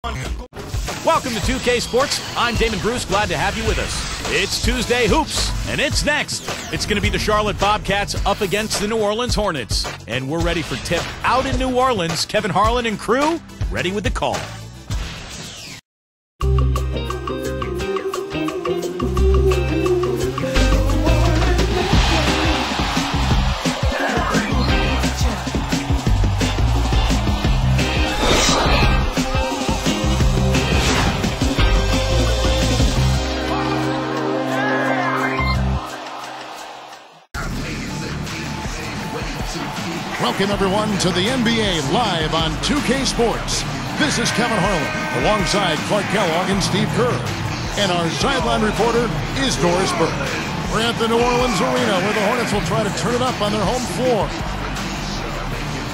Welcome to 2K Sports. I'm Damon Bruce, glad to have you with us. It's Tuesday Hoops, and it's next. It's going to be the Charlotte Bobcats up against the New Orleans Hornets. And we're ready for tip out in New Orleans. Kevin Harlan and crew, ready with the call. Welcome, everyone, to the NBA live on 2K Sports. This is Kevin Harlan, alongside Clark Kellogg and Steve Kerr. And our sideline reporter is Doris Burke. We're at the New Orleans Arena, where the Hornets will try to turn it up on their home floor.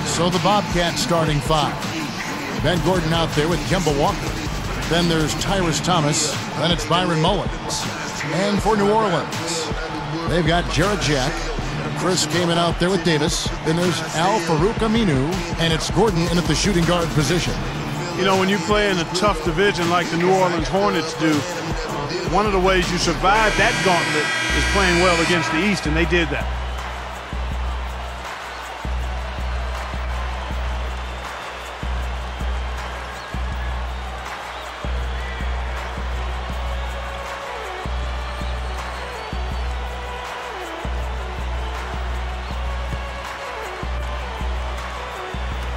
So the Bobcats starting five. Ben Gordon out there with Kemba Walker. Then there's Tyrese Thomas. Then it's Byron Mullins. And for New Orleans, they've got Jarrett Jack. Chris Kaman out there with Davis. Then there's Al-Farouq Aminu, and it's Gordon in at the shooting guard position. You know, when you play in a tough division like the New Orleans Hornets do, one of the ways you survive that gauntlet is playing well against the East, and they did that.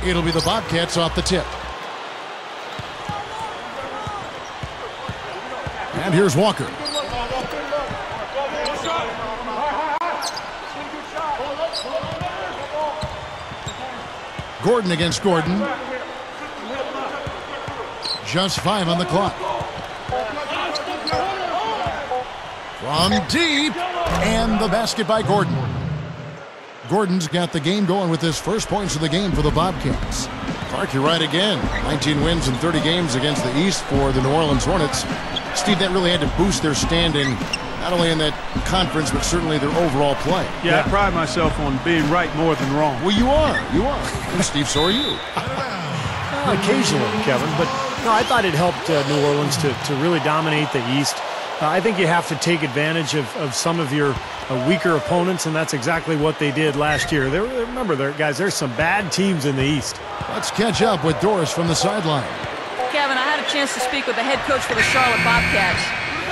It'll be the Bobcats off the tip. And here's Walker. Gordon against Gordon. Just 5 on the clock. From deep. And the basket by Gordon. Gordon's got the game going with his first points of the game for the Bobcats. Clark, you're right again. 19 wins in 30 games against the East for the New Orleans Hornets. Steve, that really had to boost their standing, not only in that conference, but certainly their overall play. Yeah, I pride myself on being right more than wrong. Well, you are. You are. And Steve, so are you. Occasionally, Kevin, but no, I thought it helped New Orleans to really dominate the East. I think you have to take advantage of some of your weaker opponents, and that's exactly what they did last year. Remember, guys, there's some bad teams in the East. Let's catch up with Doris from the sideline. Kevin, I had a chance to speak with the head coach for the Charlotte Bobcats.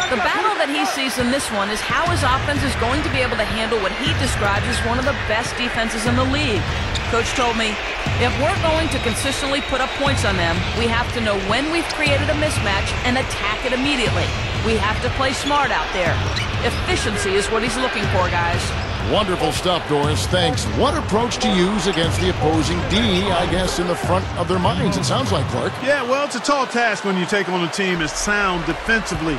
The battle that he sees in this one is how his offense is going to be able to handle what he describes as one of the best defenses in the league. Coach told me, if we're going to consistently put up points on them, we have to know when we've created a mismatch and attack it immediately. We have to play smart out there. Efficiency is what he's looking for, guys. Wonderful stuff, Doris. Thanks. What approach to use against the opposing D, I guess, in the front of their minds, it sounds like, Clark. Yeah, well, it's a tall task when you take on a team as sound defensively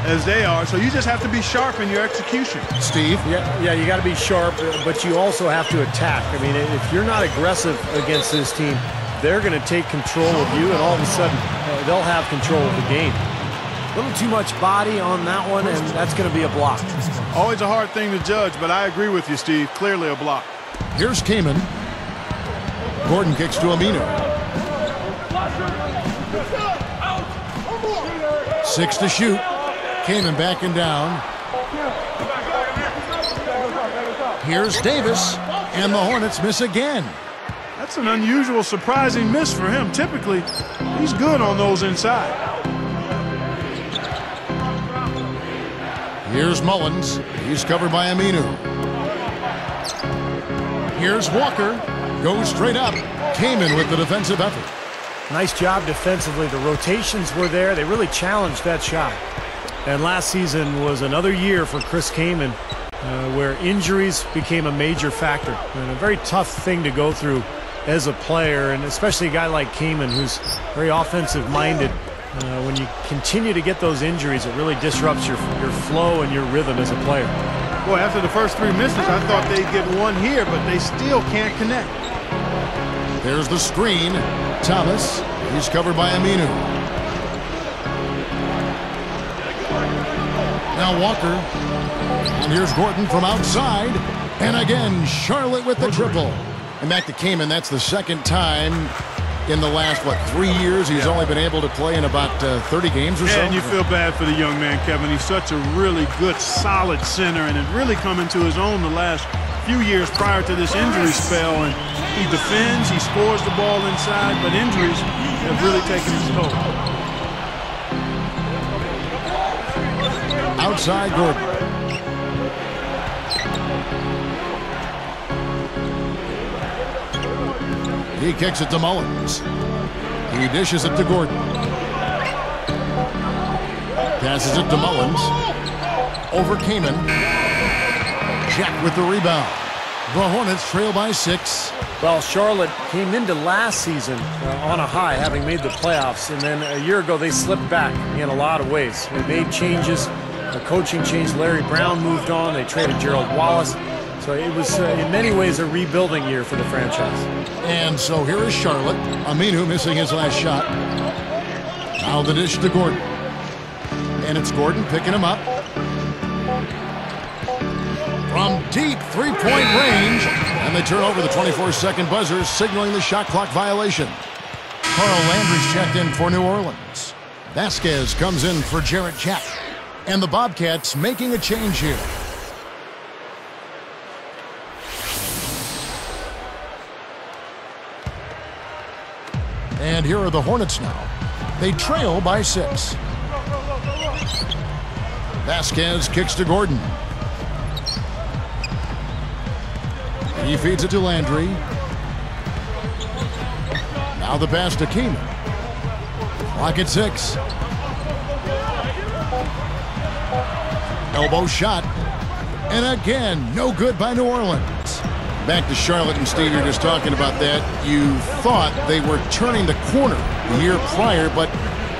as they are, so you just have to be sharp in your execution. Steve? Yeah, you got to be sharp, but you also have to attack. I mean, if you're not aggressive against this team, they're going to take control of you, and all of a sudden, they'll have control of the game. A little too much body on that one, and that's going to be a block. Always a hard thing to judge, but I agree with you, Steve. Clearly a block. Here's Kaman. Gordon kicks to Aminu. 6 to shoot. Kaman backing down. Here's Davis, and the Hornets miss again. That's an unusual, surprising miss for him. Typically, he's good on those inside. Here's Mullins. He's covered by Aminu. Here's Walker. Goes straight up. Kaman with the defensive effort. Nice job defensively. The rotations were there. They really challenged that shot. And last season was another year for Chris Kaman where injuries became a major factor. And a very tough thing to go through as a player, and especially a guy like Kaman who's very offensive-minded. When you continue to get those injuries, it really disrupts your flow and your rhythm as a player. Boy, after the first 3 misses, I thought they'd get one here, but they still can't connect. There's the screen. Thomas. He's covered by Aminu. Now Walker. And here's Gordon from outside. And again, Charlotte with the triple. And back to Kaman. That's the second time in the last, 3 years, he's only been able to play in about 30 games or so. And you feel bad for the young man, Kevin. He's such a really good, solid center, and had really come into his own the last few years prior to this injury spell. And he defends, he scores the ball inside, but injuries have really taken his toll. Outside Gordon. He kicks it to Mullins. He dishes it to Gordon. Passes it to Mullins. Over Kamen. Jack with the rebound. The Hornets trail by 6. Well, Charlotte came into last season on a high, having made the playoffs, and then a year ago they slipped back in a lot of ways. They made changes. The coaching changed. Larry Brown moved on. They traded Gerald Wallace. So it was, in many ways, a rebuilding year for the franchise. And so here is Charlotte. Aminu missing his last shot. Now the dish to Gordon. And it's Gordon picking him up. From deep three-point range. And they turn over the 24-second buzzer, signaling the shot clock violation. Carl Landry's checked in for New Orleans. Vasquez comes in for Jarrett Jack. And the Bobcats making a change here. And here are the Hornets now. They trail by 6. Vasquez kicks to Gordon. He feeds it to Landry. Now the pass to Kamen. Clock at 6. Elbow shot. And again, no good by New Orleans. Back to Charlotte, and Steve, you're just talking about that. You thought they were turning the corner the year prior, but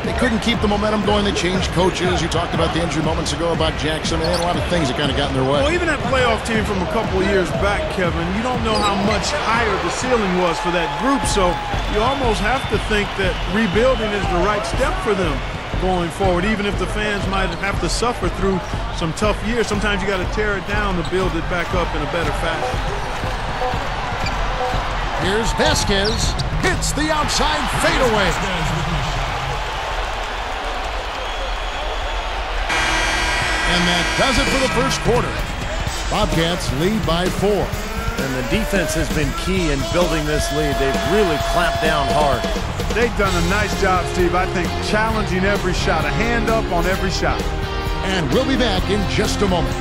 they couldn't keep the momentum going. They changed coaches. You talked about the injury moments ago about Jackson. They had a lot of things that kind of got in their way. Well, even that playoff team from a couple of years back, Kevin, you don't know how much higher the ceiling was for that group, so you almost have to think that rebuilding is the right step for them going forward, even if the fans might have to suffer through some tough years. Sometimes you got to tear it down to build it back up in a better fashion. Here's Vasquez. Hits the outside fadeaway. And that does it for the first quarter. Bobcats lead by 4. And the defense has been key in building this lead. They've really clamped down hard. They've done a nice job, Steve. I think challenging every shot, a hand up on every shot. And we'll be back in just a moment.